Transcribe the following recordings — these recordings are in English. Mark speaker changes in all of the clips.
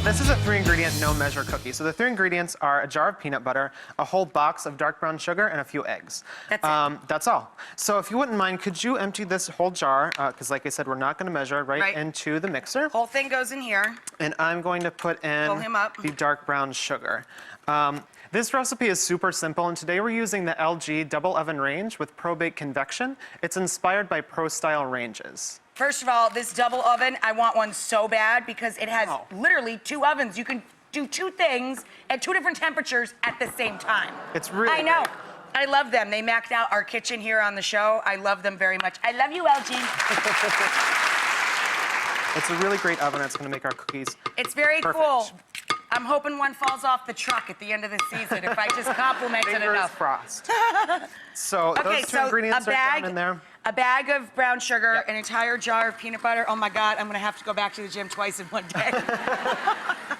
Speaker 1: This is a 3-ingredient, no-measure cookie. So the 3 ingredients are a jar of peanut butter, a whole box of dark brown sugar, and a few eggs.
Speaker 2: That's it.
Speaker 1: That's all. So if you wouldn't mind, could you empty this whole jar, because like I said, we're not going to measure, right into the mixer.
Speaker 2: Whole thing goes in here.
Speaker 1: And I'm going to put in the dark brown sugar. This recipe is super simple, and today we're using the LG double oven range with Pro-Bake convection. It's inspired by Pro-style ranges.
Speaker 2: First of all, this double oven, I want one so bad because it has literally 2 ovens. You can do 2 things at 2 different temperatures at the same time.
Speaker 1: It's really
Speaker 2: I know.
Speaker 1: great.
Speaker 2: I love them. They maxed out our kitchen here on the show. I love them very much. I love you, LG.
Speaker 1: It's a really great oven. It's going to make our cookies
Speaker 2: It's very
Speaker 1: perfect.
Speaker 2: cool. I'm hoping one falls off the truck at the end of the season if I just compliment it enough.
Speaker 1: Frost. So those 2 ingredients are down in there.
Speaker 2: A bag of brown sugar, an entire jar of peanut butter. Oh my God, I'm gonna have to go back to the gym twice in one day.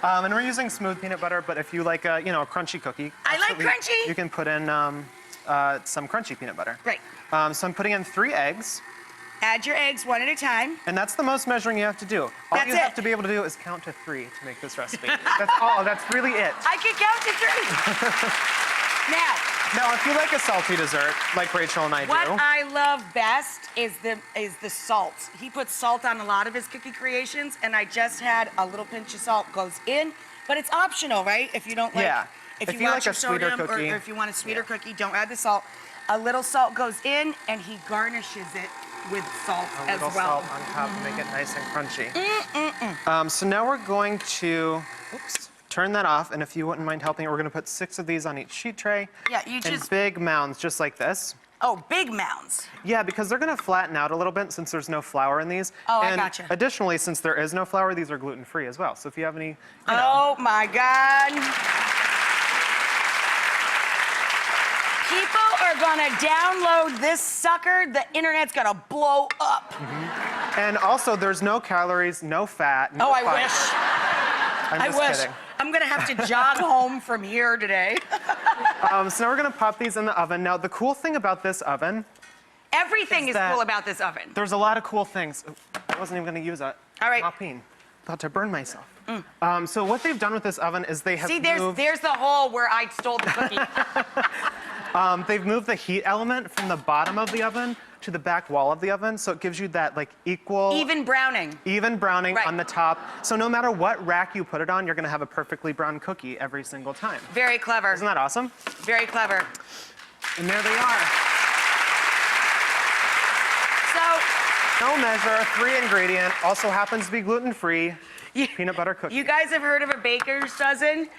Speaker 1: And we're using smooth peanut butter, but if you like a crunchy cookie,
Speaker 2: I like crunchy.
Speaker 1: You can put in some crunchy peanut butter.
Speaker 2: Great.
Speaker 1: So I'm putting in 3 eggs.
Speaker 2: Add your eggs 1 at a time.
Speaker 1: And that's the most measuring you have to do. All you have to be able to do is count to 3 to make this recipe. That's all. That's really it.
Speaker 2: I can count to 3.
Speaker 1: Now, if you like a salty dessert, like Rachel and I do.
Speaker 2: What I love best is the salt. He puts salt on a lot of his cookie creations, and I just had a little pinch of salt goes in, but it's optional, right? If you don't like, if you want
Speaker 1: like
Speaker 2: your
Speaker 1: a sweeter
Speaker 2: sodium
Speaker 1: cookie,
Speaker 2: or if you want a sweeter cookie, don't add the salt. A little salt goes in, and he garnishes it with salt as well.
Speaker 1: Salt on top to make it nice and crunchy. So now we're going to, turn that off, and if you wouldn't mind helping, we're going to put 6 of these on each sheet tray.
Speaker 2: Yeah, you just...
Speaker 1: In big mounds, just like this.
Speaker 2: Oh, big mounds.
Speaker 1: Yeah, because they're going to flatten out a little bit since there's no flour in these.
Speaker 2: Oh,
Speaker 1: and
Speaker 2: I gotcha.
Speaker 1: Additionally, since there is no flour, these are gluten-free as well. So if you have any,
Speaker 2: Oh my God. People are gonna download this sucker. The internet's gonna blow up.
Speaker 1: And also, there's no calories, no fat, no
Speaker 2: I
Speaker 1: fiber.
Speaker 2: wish.
Speaker 1: I'm just kidding.
Speaker 2: I'm gonna have to jog home from here today.
Speaker 1: So now we're gonna pop these in the oven. Now, the cool thing about this oven...
Speaker 2: Everything is cool about this oven.
Speaker 1: There's a lot of cool things. I wasn't even gonna use a mop-in. About to burn myself. So what they've done with this oven is they have
Speaker 2: there's the hole where I stole the cookie.
Speaker 1: They've moved the heat element from the bottom of the oven to the back wall of the oven, so it gives you that
Speaker 2: even browning.
Speaker 1: Even browning on the top. So no matter what rack you put it on, you're gonna have a perfectly brown cookie every single time.
Speaker 2: Very clever.
Speaker 1: Isn't that awesome?
Speaker 2: Very clever.
Speaker 1: And there they are.
Speaker 2: So,
Speaker 1: no measure, 3-ingredient, also happens to be gluten-free, peanut butter cookie.
Speaker 2: You guys have heard of a baker's dozen?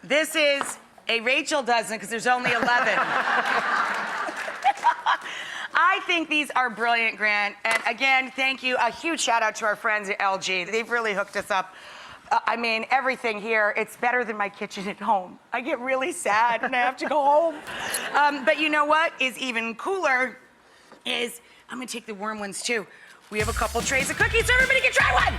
Speaker 2: This is a Rachael dozen because there's only 11. I think these are brilliant, Grant. And again, thank you. A huge shout out to our friends at LG. They've really hooked us up. I mean, everything here, it's better than my kitchen at home. I get really sad and I have to go home. But you know what is even cooler is, I'm gonna take the warm ones too. We have a couple trays of cookies so everybody can try one.